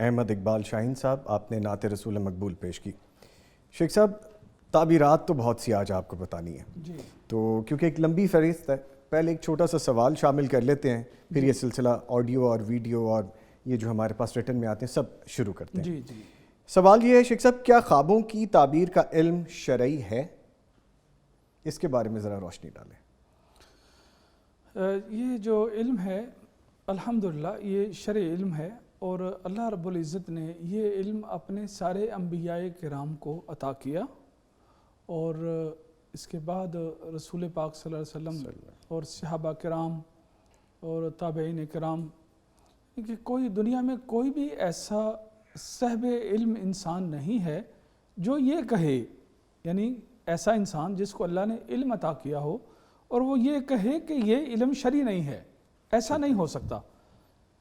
احمد اقبال شاہین صاحب، آپ نے نعت رسول مقبول پیش کی۔ شیخ صاحب، تعبیرات تو بہت سی آج آپ کو بتانی ہے جی تو کیونکہ ایک لمبی فہرست ہے، پہلے ایک چھوٹا سا سوال شامل کر لیتے ہیں، پھر یہ سلسلہ آڈیو اور ویڈیو اور یہ جو ہمارے پاس ریٹن میں آتے ہیں سب شروع کرتے ہیں۔ جی جی سوال یہ ہے شیخ صاحب، کیا خوابوں کی تعبیر کا علم شرعی ہے؟ اس کے بارے میں ذرا روشنی ڈالیں۔ یہ جو علم ہے الحمدللہ یہ شرعی علم ہے، اور اللہ رب العزت نے یہ علم اپنے سارے انبیاء کرام کو عطا کیا، اور اس کے بعد رسول پاک صلی اللہ علیہ وسلم اور صحابہ کرام اور تابعین کرام، کہ کوئی دنیا میں کوئی بھی ایسا صاحب علم انسان نہیں ہے جو یہ کہے، یعنی ایسا انسان جس کو اللہ نے علم عطا کیا ہو اور وہ یہ کہے کہ یہ علم شرعی نہیں ہے، ایسا نہیں ہو سکتا۔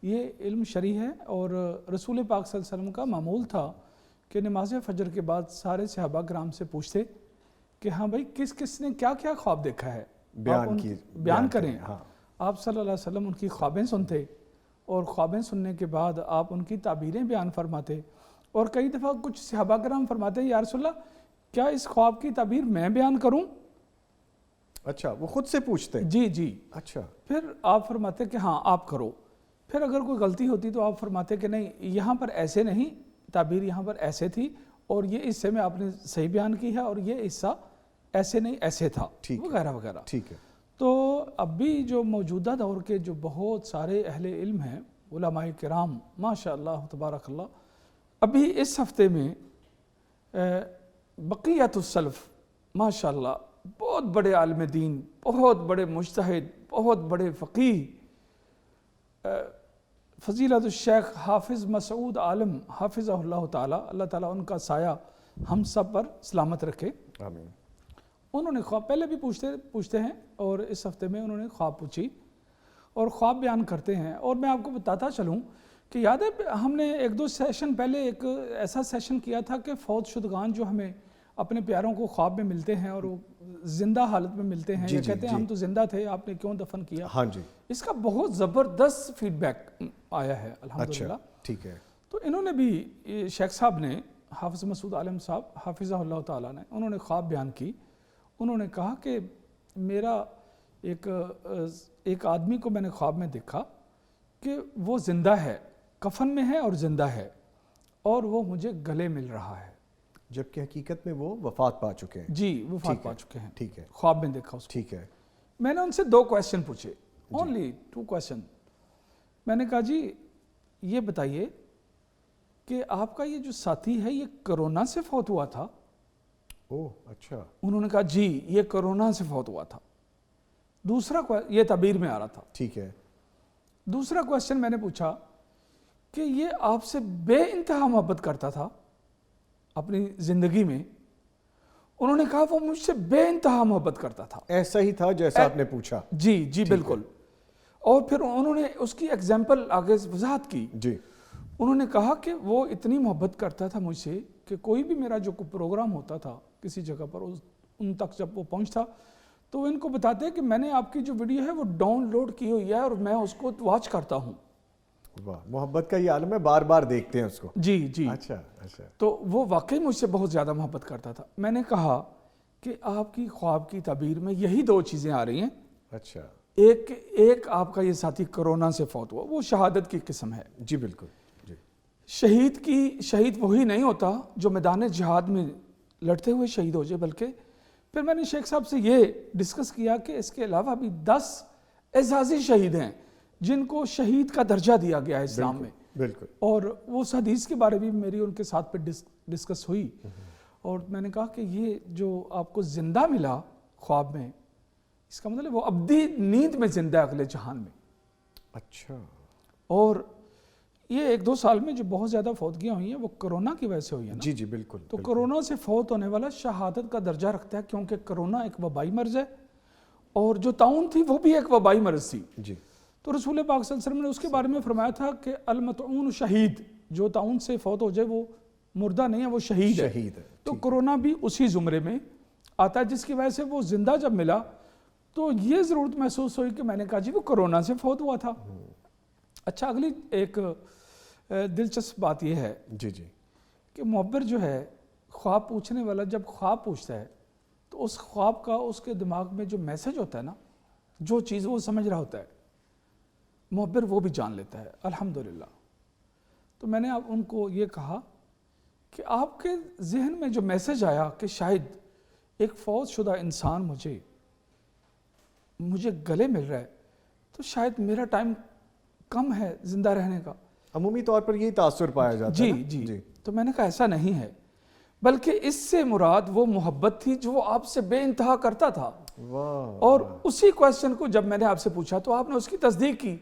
یہ علم شرعی ہے، اور رسول پاک صلی اللہ علیہ وسلم کا معمول تھا کہ نماز فجر کے بعد سارے صحابہ کرام سے پوچھتے کہ ہاں بھائی کس کس نے کیا کیا خواب دیکھا ہے، بیان کریں۔ آپ صلی اللہ علیہ وسلم ان کی خوابیں سنتے، اور خوابیں سننے کے بعد آپ ان کی تعبیریں بیان فرماتے، اور کئی دفعہ کچھ صحابہ کرام فرماتے یا رسول اللہ کیا اس خواب کی تعبیر میں بیان کروں؟ اچھا، وہ خود سے پوچھتے؟ جی جی۔ اچھا، پھر آپ فرماتے کہ ہاں آپ کرو، پھر اگر کوئی غلطی ہوتی تو آپ فرماتے کہ نہیں یہاں پر ایسے نہیں، تعبیر یہاں پر ایسے تھی، اور یہ حصے میں آپ نے صحیح بیان کی ہے، اور یہ حصہ ایسے نہیں ایسے تھا، وغیرہ وغیرہ۔ ٹھیک ہے۔ تو اب بھی جو موجودہ دور کے جو بہت سارے اہل علم ہیں، علماء کرام ماشاء اللہ تبارک اللہ، ابھی اس ہفتے میں بقیت السلف ماشاء اللہ بہت بڑے عالم دین، بہت بڑے مجتہد، بہت بڑے فقیہ، فضیلت الشیخ حافظ مسعود عالم حافظہ اللہ تعالیٰ، اللہ تعالیٰ ان کا سایہ ہم سب پر سلامت رکھے، آمین۔ انہوں نے خواب پہلے بھی پوچھتے ہیں، اور اس ہفتے میں انہوں نے خواب پوچھی اور خواب بیان کرتے ہیں۔ اور میں آپ کو بتاتا چلوں کہ یاد ہے ہم نے ایک دو سیشن پہلے ایک ایسا سیشن کیا تھا کہ فوت شدگان جو ہمیں اپنے پیاروں کو خواب میں ملتے ہیں اور وہ زندہ حالت میں ملتے ہیں، یا کہتے ہیں ہم تو زندہ تھے، آپ نے کیوں دفن کیا؟ ہاں جی، اس کا بہت زبردست فیڈ بیک آیا ہے الحمدللہ۔ ٹھیک ہے۔ تو انہوں نے بھی شیخ صاحب نے، حافظ مسعود عالم صاحب حافظہ اللہ تعالیٰ نے، انہوں نے خواب بیان کی۔ انہوں نے کہا کہ میرا ایک آدمی کو میں نے خواب میں دیکھا کہ وہ زندہ ہے، کفن میں ہے اور زندہ ہے، اور وہ مجھے گلے مل رہا ہے، جبکہ حقیقت میں وہ وفات پا چکے ہیں۔ جی وفات پا چکے ہیں۔ ٹھیک ہے، خواب میں دیکھا اس کو۔ ٹھیک ہے۔ میں نے ان سے 2 کویسچن پوچھے، اونلی 2 کویسچن۔ میں نے کہا جی یہ بتائیے کہ آپ کا یہ جو ساتھی ہے یہ کرونا سے فوت ہوا تھا؟ اوہ اچھا۔ انہوں نے کہا جی یہ کرونا سے فوت ہوا تھا۔ دوسرا یہ تعبیر میں آ رہا تھا۔ ٹھیک ہے۔ دوسرا کویسچن میں نے پوچھا کہ یہ آپ سے بے انتہا محبت کرتا تھا اپنی زندگی میں؟ انہوں نے کہا وہ مجھ سے بے انتہا محبت کرتا تھا۔ ایسا ہی تھا جیسا آپ نے پوچھا؟ جی جی بالکل۔ اور پھر انہوں نے اس کی ایگزامپل آگے وضاحت کی۔ جی۔ انہوں نے کہا کہ وہ اتنی محبت کرتا تھا مجھ سے کہ کوئی بھی میرا جو پروگرام ہوتا تھا کسی جگہ پر، ان تک جب وہ پہنچتا تو ان کو بتاتے کہ میں نے آپ کی جو ویڈیو ہے وہ ڈاؤن لوڈ کی ہوئی ہے اور میں اس کو واچ کرتا ہوں۔ واہ، محبت کا یہ عالم ہے، بار بار دیکھتے ہیں اس کو۔ جی جی۔ اچھا اچھا۔ تو وہ واقعی مجھ سے بہت زیادہ محبت کرتا تھا۔ میں نے کہا کہ آپ کی خواب کی تعبیر میں یہی 2 چیزیں آ رہی ہیں۔ اچھا۔ ایک آپ کا یہ ساتھی کرونا سے فوت ہوا، وہ شہادت کی قسم ہے۔ جی بالکل۔ جی۔ شہید وہی نہیں ہوتا جو میدان جہاد میں لڑتے ہوئے شہید ہو جائے، بلکہ پھر میں نے شیخ صاحب سے یہ ڈسکس کیا کہ اس کے علاوہ بھی 10 اعزازی شہید ہیں جن کو شہید کا درجہ دیا گیا ہے اسلام میں۔ بالکل۔ اور وہ حدیث کے بارے بھی میری ان کے ساتھ پہ ڈسکس ہوئی، اور میں نے کہا کہ یہ جو آپ کو زندہ ملا خواب میں، اس کا مطلب وہ ابدی نیند میں زندہ ہے اگلے جہان میں۔ اچھا۔ اور یہ 1-2 سال میں جو بہت زیادہ فوتگیاں ہوئی ہیں وہ کرونا کی وجہ سے ہوئی ہیں نا۔ جی جی بالکل۔ تو کرونا سے فوت ہونے والا شہادت کا درجہ رکھتا ہے، کیونکہ کرونا ایک وبائی مرض ہے، اور جو طاعون تھی وہ بھی ایک وبائی مرض تھی۔ جی۔ تو رسول پاک صلی اللہ علیہ وسلم نے اس کے بارے میں فرمایا تھا کہ المطعون شہید، جو طاعون سے فوت ہو جائے وہ مردہ نہیں ہے، وہ شہید ہے۔ تو کرونا بھی اسی زمرے میں آتا ہے، جس کی وجہ سے وہ زندہ جب ملا تو یہ ضرورت محسوس ہوئی کہ میں نے کہا جی وہ کرونا سے فوت ہوا تھا۔ اچھا، اگلی ایک دلچسپ بات یہ ہے جی جی کہ معبر جو ہے، خواب پوچھنے والا جب خواب پوچھتا ہے تو اس خواب کا اس کے دماغ میں جو میسج ہوتا ہے نا، جو چیز وہ سمجھ رہا ہوتا ہے، معبر وہ بھی جان لیتا ہے الحمدللہ۔ تو میں نے اب ان کو یہ کہا کہ آپ کے ذہن میں جو میسج آیا کہ شاید ایک فوت شدہ انسان مجھے گلے مل رہا ہے، تو شاید میرا ٹائم کم ہے زندہ رہنے کا۔ عمومی طور پر یہی تاثر پایا جاتا ہے نا؟ جی۔ تو میں نے کہا ایسا نہیں ہے، بلکہ اس سے مراد وہ محبت تھی جو وہ آپ سے بے انتہا کرتا تھا۔ واہ، اور اسی کویسچن کو جب میں نے آپ سے پوچھا تو آپ نے اس کی تصدیق کی،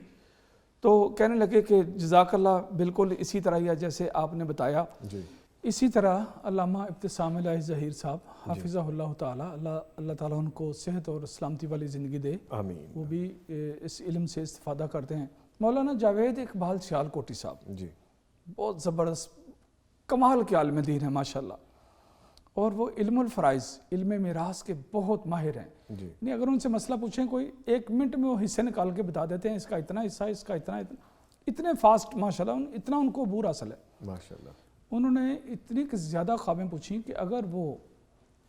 تو کہنے لگے کہ جزاک اللہ، بالکل اسی طرح ہی جیسے آپ نے بتایا۔ جی اسی طرح علامہ ابتسام الہی ظہیر صاحب حافظہ اللہ تعالیٰ، اللہ تعالیٰ ان کو صحت اور سلامتی والی زندگی دے، آمین۔ وہ بھی اس علم سے استفادہ کرتے ہیں۔ مولانا جاوید اقبال سیال کوٹی صاحب جی بہت زبردست کمال کے عالم دین ہیں ماشاءاللہ، اور وہ علم الفرائض، علم میراث کے بہت ماہر ہیں۔ جی نہیں، اگر ان سے مسئلہ پوچھیں کوئی 1 منٹ میں وہ حصے نکال کے بتا دیتے ہیں، اس کا اتنا حصہ، اس کا اتنا، اتنے فاسٹ ماشاءاللہ، اتنا ان کو عبور حاصل ہے۔ ماشاءاللہ۔ انہوں نے اتنی زیادہ خوابیں پوچھی کہ اگر وہ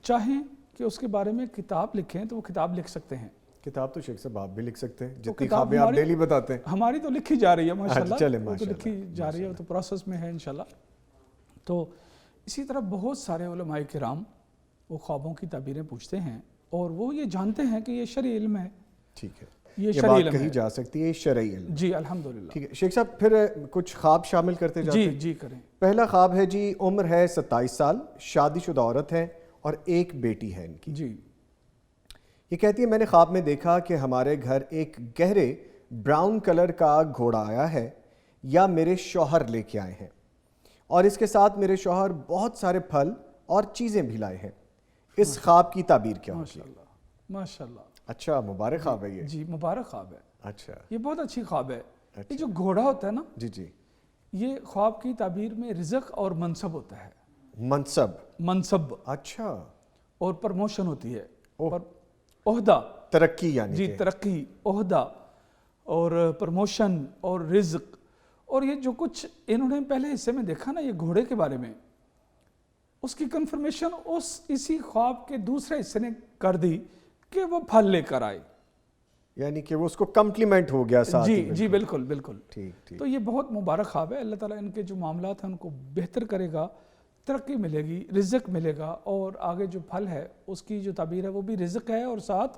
چاہیں کہ اس کے بارے میں کتاب لکھیں تو وہ کتاب لکھ سکتے ہیں۔ کتاب تو شیخ صاحب آپ بھی لکھ سکتے ہیں، تو جتنی کتاب خوابیں آپ ڈیلی بتاتے ہیں۔ ہماری تو لکھی جا رہی ہے ماشاءاللہ، چلیں وہ تو ماشاءاللہ، لکھی جا رہی ہے، وہ تو پروسیس میں ہے انشاءاللہ۔ تو اسی طرح بہت سارے علماء کرام وہ خوابوں کی تعبیریں پوچھتے ہیں، اور وہ یہ جانتے ہیں کہ یہ شرعی علم ہے۔ ٹھیک ہے، یہ یہ شرعی بات علم کہی ہے جا سکتی ہے شرعی علم۔ جی الحمدللہ۔ ٹھیک ہے شیخ صاحب، پھر کچھ خواب شامل کرتے جاتے ہیں۔ جی کریں۔ پہلا خواب ہے جی، عمر ہے 27 سال، شادی شدہ عورت ہے اور ایک بیٹی ہے ان کی۔ جی یہ کہتی ہے میں نے خواب میں دیکھا کہ ہمارے گھر ایک گہرے براؤن کلر کا گھوڑا آیا ہے، یا میرے شوہر لے کے آئے ہیں، اور اس کے ساتھ میرے شوہر بہت سارے پھل اور چیزیں بھی لائے ہیں۔ اس خواب کی تعبیر کیا ہوگی؟ ماشاءاللہ ماشاءاللہ۔ اچھا، مبارک خواب ہے یہ؟ جی مبارک خواب ہے، اچھا یہ بہت اچھی خواب ہے۔ یہ جو گھوڑا ہوتا ہے نا، جی جی، یہ خواب کی تعبیر میں رزق اور منصب ہوتا ہے۔ منصب، اچھا، اور پرموشن ہوتی ہے، اور عہدہ، ترقی، یعنی جی کہ ترقی، عہدہ اور پرموشن اور رزق۔ اور یہ جو کچھ انہوں نے پہلے حصے میں دیکھا نا یہ گھوڑے کے بارے میں، اس کی کنفرمیشن اسی خواب کے دوسرے حصے نے کر دی کہ وہ پھل لے کر آئے، یعنی کہ وہ اس کو کمپلیمنٹ ہو گیا ساتھ ہی۔ جی بالکل بالکل۔ ٹھیک ٹھیک، تو یہ بہت مبارک خواب ہے، اللہ تعالیٰ ان کے جو معاملات ہیں ان کو بہتر کرے گا، ترقی ملے گی، رزق ملے گا، اور آگے جو پھل ہے اس کی جو تعبیر ہے وہ بھی رزق ہے، اور ساتھ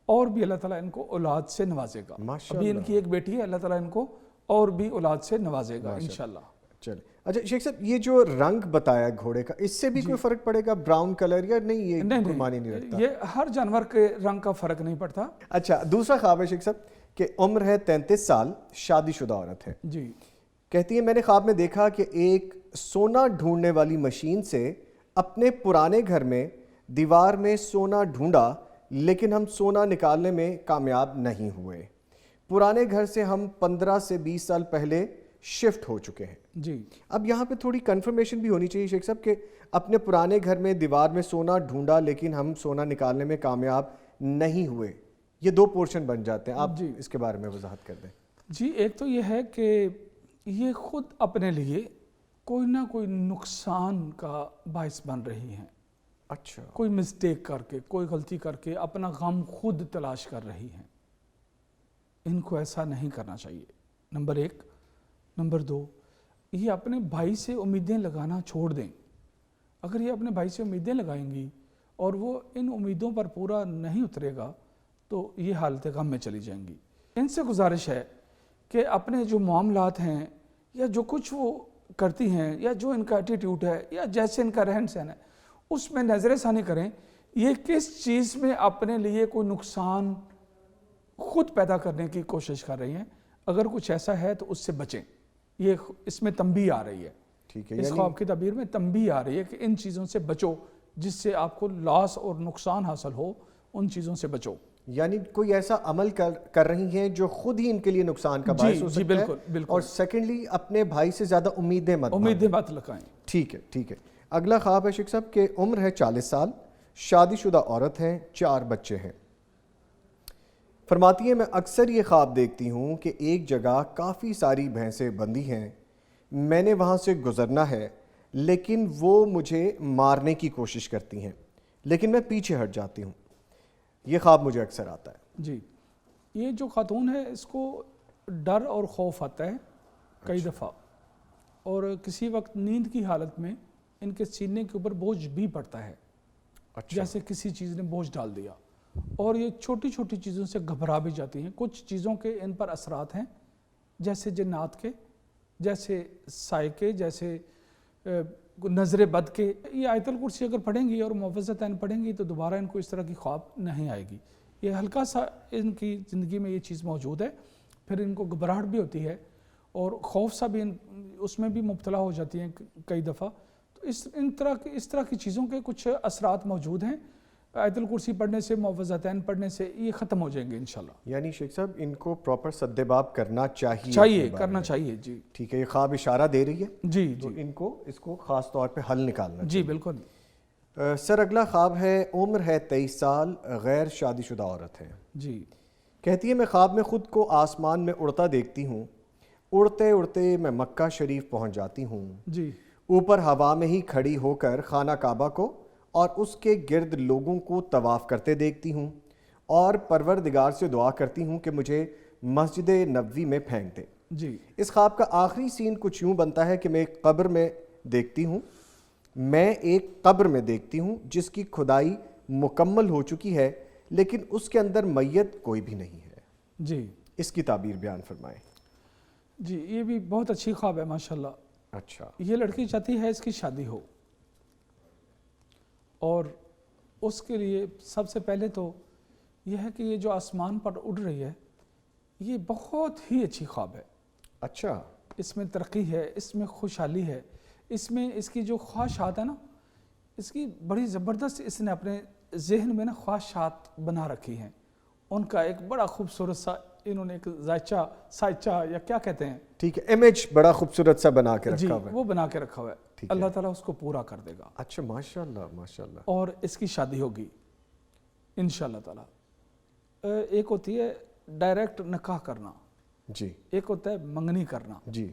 اور بھی اللہ تعالیٰ ان کو اولاد سے نوازے گا۔ ابھی ان کی ایک بیٹی ہے، اللہ تعالیٰ ان کو اور بھی اولاد سے نوازے گا انشاءاللہ۔ چلے اچھا شیخ صاحب، یہ جو رنگ بتایا گھوڑے کا، اس سے بھی کوئی فرق پڑے گا، براؤن کلر یا نہیں؟ یہ کوئی معنی نہیں رکھتا؟ یہ ہر جانور کے رنگ کا فرق نہیں پڑتا۔ اچھا، دوسرا خواب ہے شیخ صاحب کہ عمر ہے 33 سال، شادی شدہ عورت ہے۔ جی کہتی ہے میں نے خواب میں دیکھا کہ ایک سونا ڈھونڈنے والی مشین سے اپنے پرانے گھر میں دیوار میں سونا ڈھونڈا، لیکن ہم سونا نکالنے میں کامیاب نہیں ہوئے۔ پرانے گھر سے ہم 15 سے 20 سال پہلے شفٹ ہو چکے ہیں۔ جی اب یہاں پہ تھوڑی کنفرمیشن بھی ہونی چاہیے شیخ صاحب کہ اپنے پرانے گھر میں دیوار میں سونا ڈھونڈا لیکن ہم سونا نکالنے میں کامیاب نہیں ہوئے، یہ 2 پورشن بن جاتے ہیں۔ آپ اس کے بارے میں وضاحت کر دیں۔ جی، ایک تو یہ ہے کہ یہ خود اپنے لیے کوئی نہ کوئی نقصان کا باعث بن رہی ہیں۔ اچھا، کوئی مسٹیک کر کے، کوئی غلطی کر کے اپنا غم خود تلاش کر رہی ہیں۔ ان کو ایسا نہیں کرنا چاہیے، نمبر 1۔ نمبر 2، یہ اپنے بھائی سے امیدیں لگانا چھوڑ دیں۔ اگر یہ اپنے بھائی سے امیدیں لگائیں گی اور وہ ان امیدوں پر پورا نہیں اترے گا تو یہ حالت غم میں چلی جائیں گی۔ ان سے گزارش ہے کہ اپنے جو معاملات ہیں یا جو کچھ وہ کرتی ہیں یا جو ان کا ایٹیٹیوڈ ہے یا جیسے ان کا رہن سہن ہے اس میں نظر ثانی کریں یہ کس چیز میں اپنے لیے کوئی نقصان خود پیدا کرنے کی کوشش کر رہی ہیں۔ اگر کچھ ایسا ہے تو اس سے بچیں، یہ اس میں تنبیہ آ رہی ہے۔ ٹھیک ہے، اس خواب کی تعبیر میں تنبیہ آ رہی ہے کہ ان چیزوں سے بچو جس سے آپ کو لاس اور نقصان حاصل ہو، ان چیزوں سے بچو۔ یعنی کوئی ایسا عمل کر رہی ہیں جو خود ہی ان کے لیے نقصان کا باعث ہو سکتا ہے۔ بالکل بالکل۔ اور سیکنڈلی اپنے بھائی سے زیادہ امیدیں مت لگائیں۔ ٹھیک ہے ٹھیک ہے۔ اگلا خواب ہے شیخ صاحب کہ عمر ہے 40 سال، شادی شدہ عورت ہے، 4 بچے ہیں۔ فرماتی ہے میں اکثر یہ خواب دیکھتی ہوں کہ ایک جگہ کافی ساری بھینسیں بندھی ہیں، میں نے وہاں سے گزرنا ہے لیکن وہ مجھے مارنے کی کوشش کرتی ہیں لیکن میں پیچھے ہٹ جاتی ہوں. یہ خواب مجھے اکثر آتا ہے. جی یہ جو خاتون ہے اس کو ڈر اور خوف آتا ہے کئی دفعہ, اور کسی وقت نیند کی حالت میں ان کے سینے کے اوپر بوجھ بھی پڑتا ہے, جیسے کسی چیز نے بوجھ ڈال دیا, اور یہ چھوٹی چھوٹی چیزوں سے گھبرا بھی جاتی ہیں. کچھ چیزوں کے ان پر اثرات ہیں جیسے جنات کے, جیسے سائے کے, جیسے نظر بد کے. یہ آیت الکرسی اگر پڑھیں گی اور معوذتین پڑھیں گی تو دوبارہ ان کو اس طرح کی خواب نہیں آئے گی. یہ ہلکا سا ان کی زندگی میں یہ چیز موجود ہے, پھر ان کو گھبراہٹ بھی ہوتی ہے اور خوف سا بھی اس میں بھی مبتلا ہو جاتی ہیں کئی دفعہ. تو اس طرح کی چیزوں کے کچھ اثرات موجود ہیں. آیت الکرسی پڑھنے سے, معوذتین پڑھنے سے یہ ختم ہو جائیں گے انشاءاللہ. یعنی شیخ صاحب ان کو پراپر سد باب کرنا کرنا چاہیے. جی ٹھیک ہے, یہ خواب اشارہ دے رہی ہے. جی تو ان کو اس کو خاص طور پہ حل نکالنا. جی بالکل. سر اگلا خواب ہے, عمر ہے 23 سال, غیر شادی شدہ عورت ہے. جی کہتی ہے میں خواب میں خود کو آسمان میں اڑتا دیکھتی ہوں. اڑتے اڑتے میں مکہ شریف پہنچ جاتی ہوں. جی اوپر ہوا میں ہی کھڑی ہو کر خانہ کعبہ کو اور اس کے گرد لوگوں کو طواف کرتے دیکھتی ہوں اور پروردگار سے دعا کرتی ہوں کہ مجھے مسجد نبوی میں پھینک دے. جی اس خواب کا آخری سین کچھ یوں بنتا ہے کہ میں ایک قبر میں دیکھتی ہوں جس کی کھدائی مکمل ہو چکی ہے لیکن اس کے اندر میت کوئی بھی نہیں ہے. جی اس کی تعبیر بیان فرمائیں. جی یہ بھی بہت اچھی خواب ہے ماشاءاللہ. اچھا, یہ لڑکی چاہتی ہے اس کی شادی ہو, اور اس کے لیے سب سے پہلے تو یہ ہے کہ یہ جو آسمان پر اڑ رہی ہے یہ بہت ہی اچھی خواب ہے. اچھا, اس میں ترقی ہے, اس میں خوشحالی ہے, اس میں اس کی جو خواہشات ہے نا, اس کی بڑی زبردست اس نے اپنے ذہن میں نا خواہشات بنا رکھی ہیں. ان کا ایک بڑا خوبصورت سا انہوں نے ایک سائچہ یا کیا کہتے ہیں, ٹھیک ہے, امیج بڑا خوبصورت سا بنا کے رکھا ہوا ہے. وہ بنا کے رکھا ہوا ہے. اللہ تعالیٰ اس کو پورا کر دے گا. اچھا, ماشاءاللہ ماشاءاللہ. اور اس کی شادی ہوگی انشاءاللہ تعالیٰ. ایک ہوتی ہے ڈائریکٹ نکاح کرنا, جی, ایک ہوتا ہے منگنی کرنا. جی,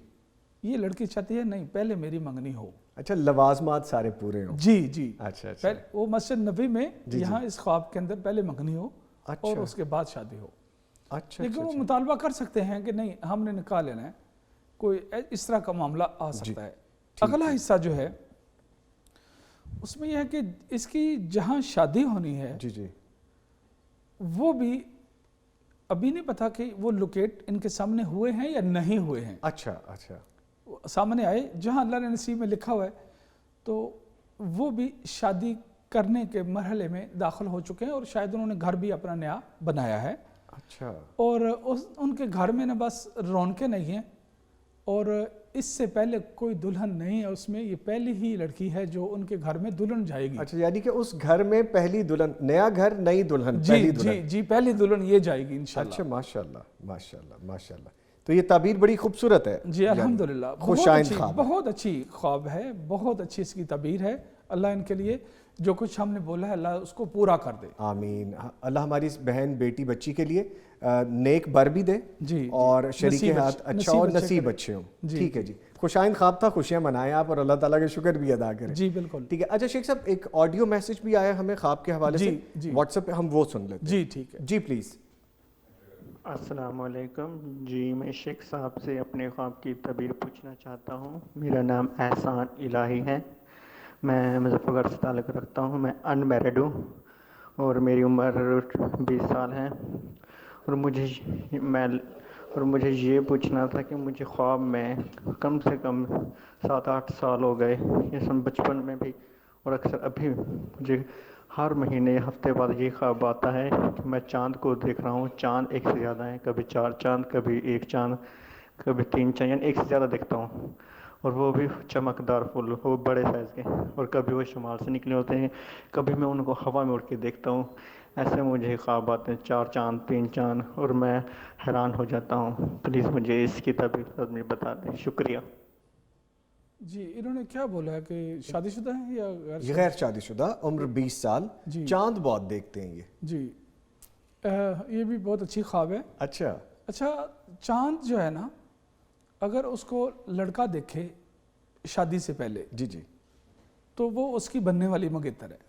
یہ لڑکی چاہتی ہے نہیں پہلے میری منگنی ہو. اچھا, لوازمات سارے پورے ہوں. جی جی. اچھا, وہ مسجد نبی میں یہاں اس خواب کے اندر پہلے منگنی ہو اور اس کے بعد شادی ہو. اچھا, لیکن وہ مطالبہ کر سکتے ہیں کہ نہیں ہم نے نکاح لینا ہے, کوئی اس طرح کا معاملہ آ سکتا ہے. اگلا حصہ جو ہے اس میں یہ ہے کہ اس کی جہاں شادی ہونی ہے جی جی, وہ بھی ابھی نہیں پتا کہ وہ لوکیٹ ان کے سامنے ہوئے ہیں یا نہیں ہوئے ہیں. اچھا اچھا, سامنے آئے جہاں اللہ نے نصیب میں لکھا ہوا ہے تو وہ بھی شادی کرنے کے مرحلے میں داخل ہو چکے ہیں اور شاید انہوں نے گھر بھی اپنا نیا بنایا ہے. اچھا, اور ان کے گھر میں نا بس رونقیں نہیں ہیں اور اس سے پہلے کوئی دلہن نہیں ہے اس میں. یہ پہلی ہی لڑکی ہے جو ان کے گھر میں دلہن جائے گی. اچھا, یعنی کہ اس گھر میں پہلی دلہن, نیا گھر نئی دلہن, پہلی دلہن. جی پہلی دلہن یہ جائے گی انشاءاللہ. اچھا, ماشاءاللہ ماشاءاللہ ماشاءاللہ. تو یہ تعبیر بڑی خوبصورت ہے. جی الحمدللہ, خوشائند خواب, بہت اچھی خواب ہے, بہت اچھی اس کی تعبیر ہے. اللہ ان کے لیے جو کچھ ہم نے بولا ہے اللہ اس کو پورا کر دے. آمین. اللہ ہماری اس بہن بیٹی بچی کے لیے نیک بر بھی دے اور شریک ہاتھ اچھا اور نصیب اچھے ہوں. ٹھیک ہے جی, خوشائند خواب تھا, خوشیاں منائیں آپ اور اللہ تعالیٰ کے شکر بھی ادا کریں. جی بالکل. ٹھیک ہے. اچھا شیخ صاحب, ایک آڈیو میسج بھی آیا ہمیں خواب کے حوالے سے واٹس ایپ پہ, ہم وہ سن لیتے ہیں. جی ٹھیک ہے. جی پلیز. السلام علیکم. جی میں شیخ صاحب سے اپنے خواب کی تعبیر پوچھنا چاہتا ہوں. میرا نام احسان الہی ہے, میں مظفر گڑھ سے تعلق رکھتا ہوں. میں ان میرڈ ہوں اور میری عمر 20 سال ہے. اور مجھے یہ پوچھنا تھا کہ مجھے خواب میں کم سے کم 7-8 سال ہو گئے, یہ بچپن میں بھی اور اکثر ابھی مجھے ہر مہینے ہفتے بعد یہ خواب آتا ہے کہ میں چاند کو دیکھ رہا ہوں. چاند ایک سے زیادہ ہیں, کبھی 4 چاند, کبھی 1 چاند, کبھی 3 چاند, یعنی ایک سے زیادہ دیکھتا ہوں. اور وہ بھی چمکدار پھول, وہ بڑے سائز کے, اور کبھی وہ شمال سے نکلے ہوتے ہیں, کبھی میں ان کو ہوا میں اڑ کے دیکھتا ہوں. ایسے مجھے خواب آتے ہیں 4 چاند 3 چاند, اور میں حیران ہو جاتا ہوں. پلیز مجھے اس کی تعبیر بتا دیں. شکریہ. جی انہوں نے کیا بولا ہے کہ شادی شدہ ہیں یا غیر شادی شدہ, عمر 20 سال, چاند بہت دیکھتے ہیں یہ. جی یہ بھی بہت اچھی خواب ہے. اچھا چاند جو ہے نا اگر اس کو لڑکا دیکھے شادی سے پہلے جی جی تو وہ اس کی بننے والی منگیتر ہے.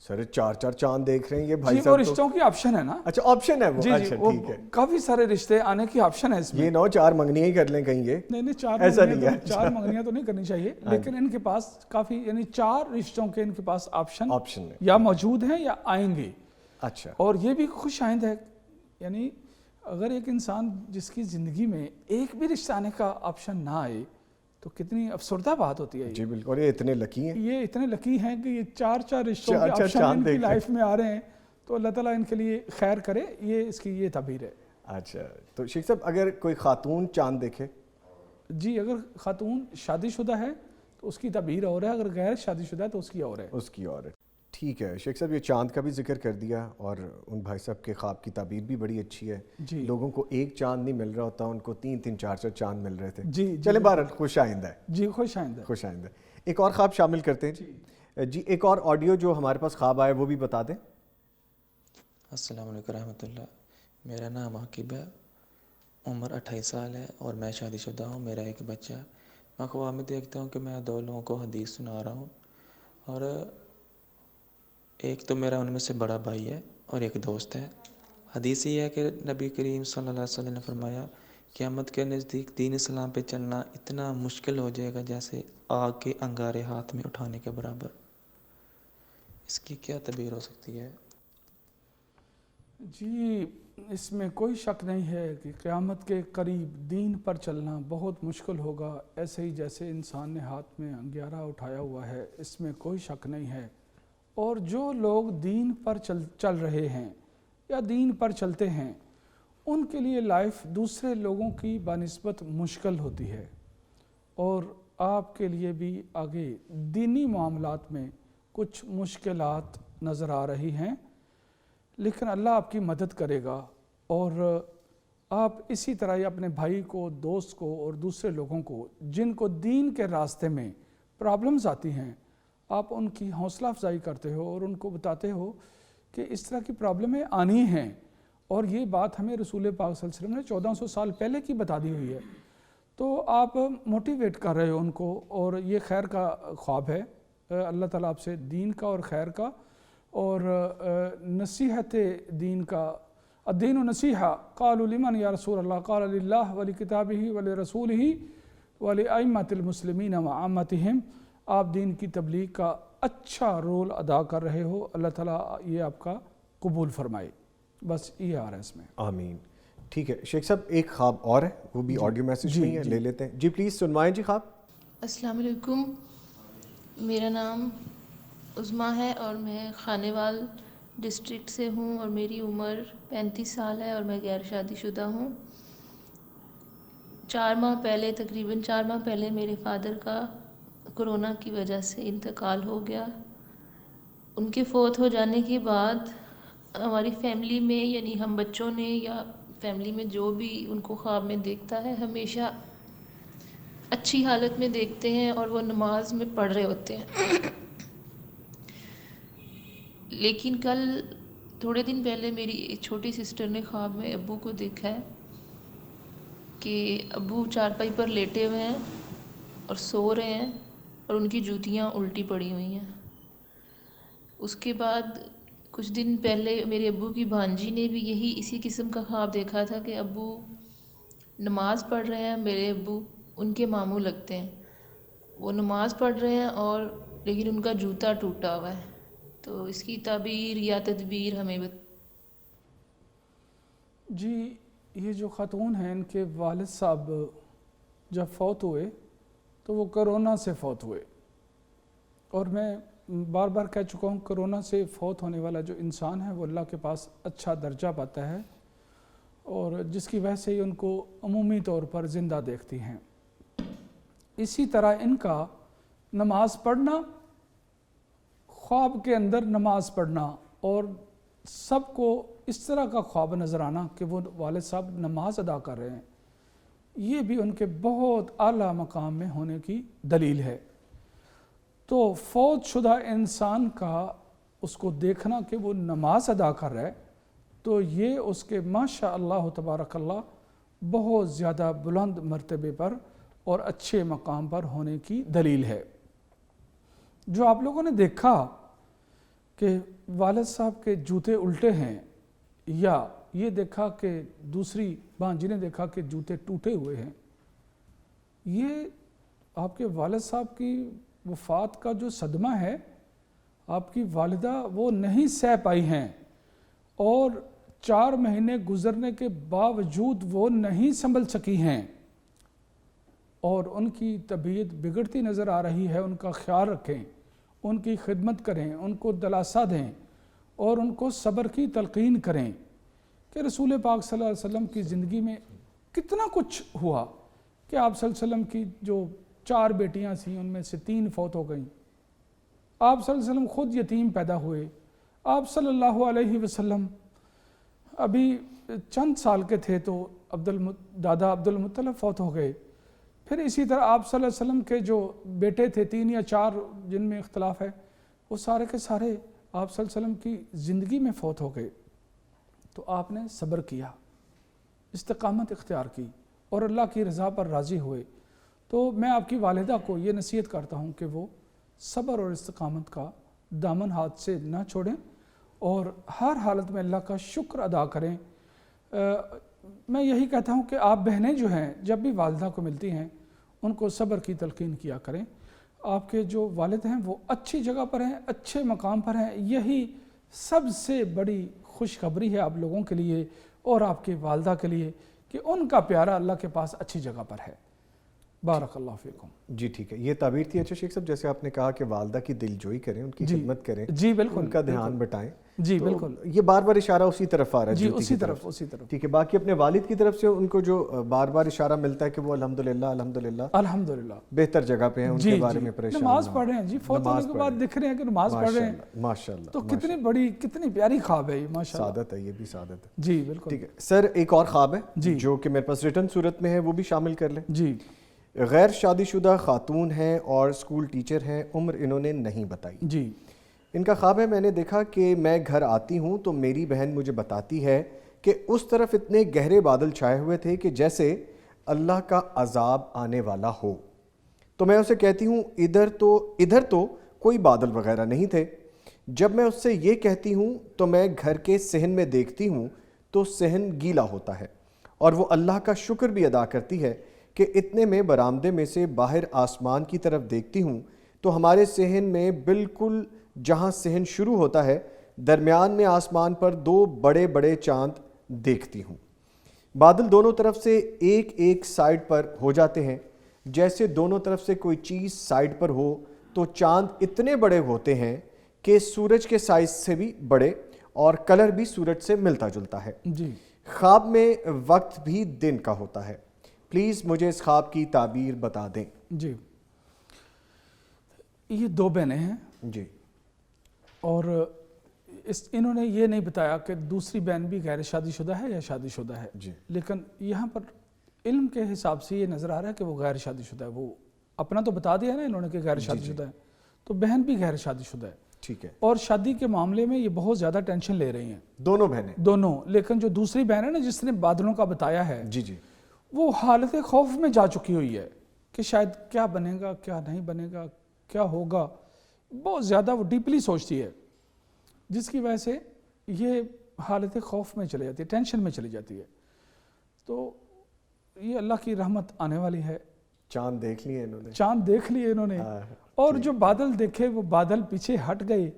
سر 4 چاند دیکھ رہے ہیں یہ بھائی جی وہ صاحب تو. رشتوں کی آپشن ہے نا. اچھا آپشن ہے وہ. جی جی اچھا وہ ٹھیک ہے. کافی سارے رشتے آنے کی آپشن ہے اس میں. یہ 4 منگنیاں ہی کر لیں کہیں یہ. نہیں ایسا نہیں ہے. 4 منگنیاں تو نہیں کرنی چاہیے, لیکن ان کے پاس کافی یعنی 4 رشتوں کے ان کے پاس آپشن ہے یا موجود ہیں یا آئیں گے. اچھا. اور یہ بھی خوش آئند ہے, یعنی اگر ایک انسان جس کی زندگی میں ایک بھی رشتہ آنے کا آپشن نہ آئے تو کتنی افسردہ بات ہوتی ہے. جی بالکل, یہ اتنے لکی ہیں, یہ اتنے لکی ہیں کہ یہ 4 رشتوں کے 4 آپشن چاند ان کی دیکھ لائف میں آ رہے ہیں, تو اللہ تعالیٰ ان کے لیے خیر کرے. یہ اس کی یہ تعبیر ہے. اچھا تو شیخ صاحب اگر کوئی خاتون چاند دیکھے, جی اگر خاتون شادی شدہ ہے تو اس کی تعبیر اور ہے, اگر غیر شادی شدہ ہے تو اس کی اور ہے. اس کی اور ہے. ٹھیک ہے شیخ صاحب, یہ چاند کا بھی ذکر کر دیا اور ان بھائی صاحب کے خواب کی تعبیر بھی بڑی اچھی ہے. جی لوگوں کو ایک چاند نہیں مل رہا ہوتا, ان کو 3 4 چاند مل رہے تھے. جی چلے بہرحال خوش آئند ہے. جی خوش آئند ہے. خوش آئند ہے. ایک اور خواب شامل کرتے ہیں جی. ایک اور آڈیو جو ہمارے پاس خواب آئے وہ بھی بتا دیں. السلام علیکم رحمۃ اللہ. میرا نام عاقب ہے, عمر 28 سال ہے اور میں شادی شدہ ہوں. میرا ایک بچہ ہے. میں خواب میں دیکھتا ہوں کہ میں 2 لوگوں کو حدیث سنا رہا ہوں, اور ایک تو میرا ان میں سے بڑا بھائی ہے اور ایک دوست ہے. حدیث یہ ہے کہ نبی کریم صلی اللہ علیہ وسلم نے فرمایا قیامت کے نزدیک دین اسلام پہ چلنا اتنا مشکل ہو جائے گا جیسے آگ کے انگارے ہاتھ میں اٹھانے کے برابر. اس کی کیا تعبیر ہو سکتی ہے؟ جی اس میں کوئی شک نہیں ہے کہ قیامت کے قریب دین پر چلنا بہت مشکل ہوگا, ایسے ہی جیسے انسان نے ہاتھ میں انگیارہ اٹھایا ہوا ہے, اس میں کوئی شک نہیں ہے. اور جو لوگ دین پر چل رہے ہیں یا دین پر چلتے ہیں ان کے لیے لائف دوسرے لوگوں کی بنسبت مشکل ہوتی ہے, اور آپ کے لیے بھی آگے دینی معاملات میں کچھ مشکلات نظر آ رہی ہیں, لیکن اللہ آپ کی مدد کرے گا. اور آپ اسی طرح ہی اپنے بھائی کو, دوست کو اور دوسرے لوگوں کو جن کو دین کے راستے میں پرابلمز آتی ہیں, آپ ان کی حوصلہ افزائی کرتے ہو اور ان کو بتاتے ہو کہ اس طرح کی پرابلمیں آنی ہیں, اور یہ بات ہمیں رسول پاک صلی اللہ علیہ وسلم نے 1400 سال پہلے کی بتا دی ہوئی ہے. تو آپ موٹیویٹ کر رہے ہو ان کو, اور یہ خیر کا خواب ہے. اللہ تعالیٰ آپ سے دین کا اور خیر کا اور نصیحت دین کا. الدین نصیحہ قالوا لمن یا رسول اللہ قال للہ ولکتابہ ولرسولہ ولائمۃ المسلمین وعامتہم. آپ دین کی تبلیغ کا اچھا رول ادا کر رہے ہو, اللہ تعالیٰ یہ آپ کا قبول فرمائے. بس یہ آ رہا ہے اس میں. آمین. ٹھیک ہے شیخ صاحب, ایک خواب اور ہے, وہ بھی آڈیو میسیج نہیں ہے, لے لیتے ہیں جی. پلیز سنوائیں جی خواب. السلام علیکم, میرا نام عظمیٰ ہے اور میں خانیوال ڈسٹرکٹ سے ہوں, اور میری عمر 35 سال ہے اور میں غیر شادی شدہ ہوں. 4 ماہ پہلے, تقریباً 4 ماہ پہلے میرے فادر کا کرونا کی وجہ سے انتقال ہو گیا. ان کے فوت ہو جانے کے بعد ہماری فیملی میں, یعنی ہم بچوں نے یا فیملی میں جو بھی ان کو خواب میں دیکھتا ہے, ہمیشہ اچھی حالت میں دیکھتے ہیں اور وہ نماز میں پڑھ رہے ہوتے ہیں. لیکن کل تھوڑے دن پہلے میری ایک چھوٹی سسٹر نے خواب میں ابو کو دیکھا ہے کہ ابو چارپائی پر لیٹے ہوئے ہیں اور سو رہے ہیں, اور ان کی جوتیاں الٹی پڑی ہوئی ہیں. اس کے بعد کچھ دن پہلے میرے ابو کی بھانجی نے بھی یہی اسی قسم کا خواب دیکھا تھا کہ ابو نماز پڑھ رہے ہیں. میرے ابو ان کے ماموں لگتے ہیں, وہ نماز پڑھ رہے ہیں اور لیکن ان کا جوتا ٹوٹا ہوا ہے. تو اس کی تعبیر یا تدبیر ہمیں جی یہ جو خاتون ہیں, ان کے والد صاحب جب فوت ہوئے تو وہ کرونا سے فوت ہوئے, اور میں بار بار کہہ چکا ہوں کرونا سے فوت ہونے والا جو انسان ہے وہ اللہ کے پاس اچھا درجہ پاتا ہے, اور جس کی وجہ سے ہی ان کو عمومی طور پر زندہ دیکھتی ہیں. اسی طرح ان کا نماز پڑھنا, خواب کے اندر نماز پڑھنا, اور سب کو اس طرح کا خواب نظر آنا کہ وہ والد صاحب نماز ادا کر رہے ہیں, یہ بھی ان کے بہت اعلیٰ مقام میں ہونے کی دلیل ہے. تو فوت شدہ انسان کا اس کو دیکھنا کہ وہ نماز ادا کر رہا ہے, تو یہ اس کے ماشاء اللہ تبارک اللہ بہت زیادہ بلند مرتبے پر اور اچھے مقام پر ہونے کی دلیل ہے۔ جو آپ لوگوں نے دیکھا کہ والد صاحب کے جوتے الٹے ہیں، یا یہ دیکھا کہ دوسری بانجی نے دیکھا کہ جوتے ٹوٹے ہوئے ہیں، یہ آپ کے والد صاحب کی وفات کا جو صدمہ ہے، آپ کی والدہ وہ نہیں سہ پائی ہیں، اور 4 مہینے گزرنے کے باوجود وہ نہیں سنبھل سکی ہیں، اور ان کی طبیعت بگڑتی نظر آ رہی ہے۔ ان کا خیال رکھیں، ان کی خدمت کریں، ان کو دلاسا دیں، اور ان کو صبر کی تلقین کریں کہ رسول پاک صلی اللہ علیہ وسلم کی زندگی میں کتنا کچھ ہوا کہ آپ صلی اللہ علیہ وسلم کی جو 4 بیٹیاں تھیں ان میں سے 3 فوت ہو گئیں، آپ صلی اللہ علیہ وسلم خود یتیم پیدا ہوئے، آپ صلی اللہ علیہ وسلم ابھی چند سال کے تھے تو دادا عبد المطلب فوت ہو گئے، پھر اسی طرح آپ صلی اللہ علیہ وسلم کے جو بیٹے تھے 3 یا 4 جن میں اختلاف ہے، وہ سارے کے سارے آپ صلی اللہ علیہ وسلم کی زندگی میں فوت ہو گئے۔ تو آپ نے صبر کیا، استقامت اختیار کی، اور اللہ کی رضا پر راضی ہوئے۔ تو میں آپ کی والدہ کو یہ نصیحت کرتا ہوں کہ وہ صبر اور استقامت کا دامن ہاتھ سے نہ چھوڑیں، اور ہر حالت میں اللہ کا شکر ادا کریں۔ میں یہی کہتا ہوں کہ آپ بہنیں جو ہیں جب بھی والدہ کو ملتی ہیں ان کو صبر کی تلقین کیا کریں۔ آپ کے جو والد ہیں وہ اچھی جگہ پر ہیں، اچھے مقام پر ہیں، یہی سب سے بڑی خوشخبری ہے آپ لوگوں کے لیے اور آپ کے والدہ کے لیے کہ ان کا پیارا اللہ کے پاس اچھی جگہ پر ہے۔ بارک اللہ فیکم۔ جی ٹھیک ہے، یہ تعبیر تھی اچھا شیخ صاحب، جیسے آپ نے کہا کہ والدہ کی دل جوئی کریں، ان کی خدمت کریں، جی بالکل، ان کا دھیان بٹائیں۔ جی بالکل، یہ بار بار اشارہ اسی طرف آ رہا ہے، جی جوتی اسی کی طرف ٹھیک ہے۔ باقی اپنے والد کی طرف سے ان کو جو بار بار اشارہ ملتا ہے کہ وہ الحمدللہ الحمدللہ بہتر جگہ پہ ہیں، ان کے بارے میں پریشان نماز پڑھ رہے ہیں، جی فوت ہونے کے بعد دکھ رہے ہیں کہ نماز پڑھ رہے ہیں، ماشاءاللہ، تو کتنی بڑی کتنی پیاری خواب ہے یہ، ماشاءاللہ، سعادت ہے، یہ بھی سعادت ہے۔ جی بالکل ٹھیک ہے سر، ایک اور خواب ہے جو کہ میرے پاس ریٹن صورت میں ہے، وہ بھی شامل کر لیں۔ جی۔ غیر شادی شدہ خاتون ہیں اور اسکول ٹیچر ہیں، عمر انہوں نے نہیں بتائی۔ جی۔ ان کا خواب ہے، میں نے دیکھا کہ میں گھر آتی ہوں تو میری بہن مجھے بتاتی ہے کہ اس طرف اتنے گہرے بادل چھائے ہوئے تھے کہ جیسے اللہ کا عذاب آنے والا ہو، تو میں اسے کہتی ہوں ادھر تو کوئی بادل وغیرہ نہیں تھے۔ جب میں اس سے یہ کہتی ہوں تو میں گھر کے صحن میں دیکھتی ہوں تو صحن گیلا ہوتا ہے، اور وہ اللہ کا شکر بھی ادا کرتی ہے کہ اتنے میں برآمدے میں سے باہر آسمان کی طرف دیکھتی ہوں تو ہمارے صحن میں بالکل جہاں صحن شروع ہوتا ہے درمیان میں آسمان پر 2 بڑے بڑے چاند دیکھتی ہوں۔ بادل دونوں طرف سے ایک سائیڈ پر ہو جاتے ہیں، جیسے دونوں طرف سے کوئی چیز سائیڈ پر ہو، تو چاند اتنے بڑے ہوتے ہیں کہ سورج کے سائز سے بھی بڑے، اور کلر بھی سورج سے ملتا جلتا ہے۔ جی۔ خواب میں وقت بھی دن کا ہوتا ہے، پلیز مجھے اس خواب کی تعبیر بتا دیں۔ جی، یہ 2 بہنیں ہیں جی، اور انہوں نے یہ نہیں بتایا کہ دوسری بہن بھی غیر شادی شدہ ہے یا شادی شدہ ہے، جی، لیکن یہاں پر علم کے حساب سے یہ نظر آ رہا ہے کہ وہ غیر شادی شدہ ہے۔ وہ اپنا تو بتا دیا نا انہوں نے کہ غیر شادی شدہ ہے، تو بہن بھی غیر شادی شدہ ہے، ٹھیک ہے، اور شادی کے معاملے میں یہ بہت زیادہ ٹینشن لے رہی ہیں دونوں بہنیں۔ دونوں۔ لیکن جو دوسری بہن ہے نا جس نے بادلوں کا بتایا ہے، جی جی، وہ حالت خوف میں جا چکی ہوئی ہے کہ شاید کیا بنے گا، کیا نہیں بنے گا، کیا ہوگا، بہت زیادہ وہ ڈیپلی سوچتی ہے، جس کی وجہ سے یہ حالت خوف میں چلی جاتی ہے، ٹینشن میں چلی جاتی ہے۔ تو یہ اللہ کی رحمت آنے والی ہے۔ چاند دیکھ لیے انہوں نے، چاند دیکھ لیے انہوں نے، اور جو بادل دیکھے وہ بادل پیچھے ہٹ گئے،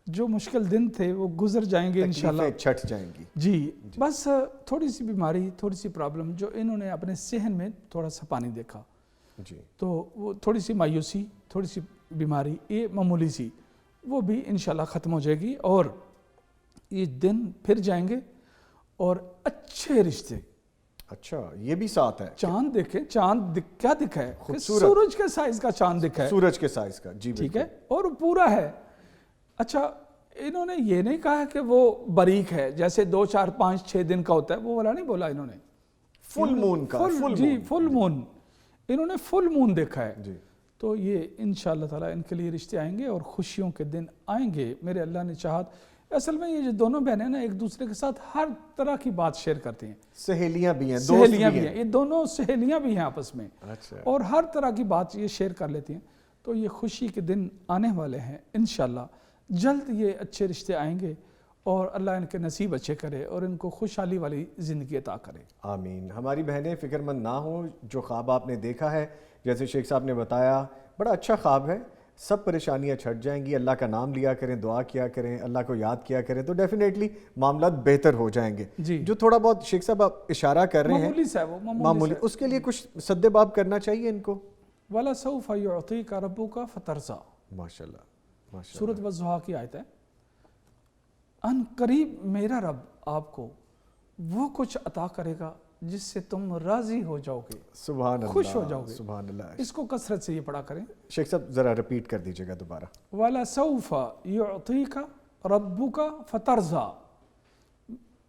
جو مشکل دن تھے وہ گزر جائیں گے انشاءاللہ، چھٹ جائیں گی۔ جی، بس تھوڑی سی بیماری، تھوڑی سی پرابلم جو انہوں نے اپنے صحن میں تھوڑا سا پانی دیکھا، جی، تو وہ تھوڑی سی مایوسی، تھوڑی سی بیماری، یہ معمولی سی، وہ بھی انشاءاللہ ختم ہو جائے گی، اور یہ دن پھر جائیں گے، اور اچھے رشتے۔ اچھا، یہ بھی ساتھ ہے، چاند دیکھیں، چاند کیا دکھا ہے کہ سورج کے سائز کا چاند دکھا ہے، سورج کے سائز کا، جی ٹھیک ہے، اور پورا ہے۔ اچھا، انہوں نے یہ نہیں کہا کہ وہ باریک ہے جیسے 2 4 5 6 دن کا ہوتا ہے، وہ والا نہیں بولا انہوں نے، فل مون کا، جی فل مون، انہوں نے فل مون دیکھا ہے۔ جی، تو یہ انشاءاللہ تعالیٰ ان کے لیے رشتے آئیں گے اور خوشیوں کے دن آئیں گے، میرے اللہ نے چاہت۔ اصل میں یہ جو دونوں بہنیں نا ایک دوسرے کے ساتھ ہر طرح کی بات شیئر کرتی ہیں، سہیلیاں بھی ہیں، دوست سہیلیاں بھی بھی ہیں، یہ دونوں سہیلیاں بھی ہیں آپس میں، اچھا، اور ہر طرح کی بات یہ شیئر کر لیتی ہیں. تو یہ خوشی کے دن آنے والے ہیں انشاءاللہ، جلد یہ اچھے رشتے آئیں گے اور اللہ ان کے نصیب اچھے کرے اور ان کو خوشحالی والی زندگی عطا کرے. آمین. ہماری بہنیں فکر مند نہ ہوں، جو خواب آپ نے دیکھا ہے جیسے شیخ صاحب نے بتایا بڑا اچھا خواب ہے، سب پریشانیاں چھٹ جائیں گی، اللہ کا نام لیا کریں، دعا کیا کریں، اللہ کو یاد کیا کریں تو ڈیفینیٹلی معاملات بہتر ہو جائیں گے. جی. جو تھوڑا بہت شیخ صاحب آپ اشارہ کر رہے ہیں معمولی سا ہے وہ، معمولی، اس کے لیے کچھ سد باب کرنا چاہیے ان کو. وَلَسَوْفَ يُعْطِيكَ رَبُّكَ فَتَرْضَىٰ، ماشاءاللہ ماشاءاللہ. سورۃ والضحیٰ کی آیت ہے. ان قریب میرا رب آپ کو وہ کچھ عطا کرے گا جس سے تم راضی ہو جاؤ گے، سبحان اللہ، خوش ہو جاؤ گے. سبحان اللہ. اس کو کثرت سے یہ پڑھا کریں. شیخ صاحب ذرا ریپیٹ کر دیجیے گا دوبارہ. وَلَسَوْفَ يُعْطِيكَ رَبُّكَ فَتَرْضَىٰ،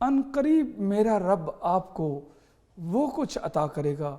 ان قریب میرا رب آپ کو وہ کچھ عطا کرے گا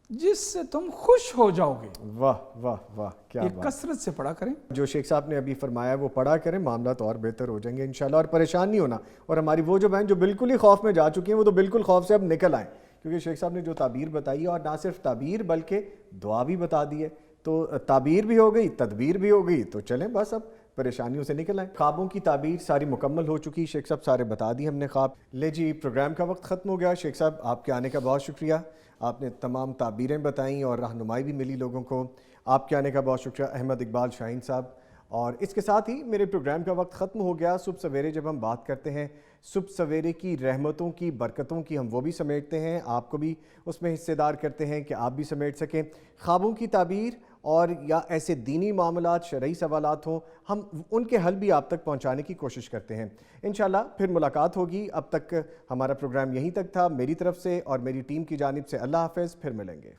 جس سے تم خوش ہو جاؤ گے. واہ واہ واہ، کیا یہ بات. کثرت سے پڑھا کریں. جو شیخ صاحب نے ابھی فرمایا وہ پڑھا کریں، معاملات اور بہتر ہو جائیں گے انشاءاللہ، اور پریشان نہیں ہونا. اور ہماری وہ جو بہن جو بالکل ہی خوف میں جا چکی ہیں وہ تو بالکل خوف سے اب نکل آئیں، کیونکہ شیخ صاحب نے جو تعبیر بتائی ہے، اور نہ صرف تعبیر بلکہ دعا بھی بتا دی ہے، تو تعبیر بھی ہو گئی، تدبیر بھی ہو گئی، تو چلیں بس اب پریشانیوں سے نکل آئیں. خوابوں کی تعبیر ساری مکمل ہو چکی، شیخ صاحب سارے بتا دی ہم نے خواب. لے جی، پروگرام کا وقت ختم ہو گیا. شیخ صاحب آپ کے آنے کا بہت شکریہ، آپ نے تمام تعبیریں بتائیں اور رہنمائی بھی ملی لوگوں کو. آپ کے آنے کا بہت شکریہ احمد اقبال شاہین صاحب. اور اس کے ساتھ ہی میرے پروگرام کا وقت ختم ہو گیا. صبح سویرے جب ہم بات کرتے ہیں، صبح سویرے کی رحمتوں کی، برکتوں کی، ہم وہ بھی سمیٹتے ہیں، آپ کو بھی اس میں حصے دار کرتے ہیں کہ آپ بھی سمیٹ سکیں. خوابوں کی تعبیر اور یا ایسے دینی معاملات، شرعی سوالات ہوں، ہم ان کے حل بھی آپ تک پہنچانے کی کوشش کرتے ہیں. انشاءاللہ پھر ملاقات ہوگی. اب تک ہمارا پروگرام یہیں تک تھا. میری طرف سے اور میری ٹیم کی جانب سے اللہ حافظ. پھر ملیں گے.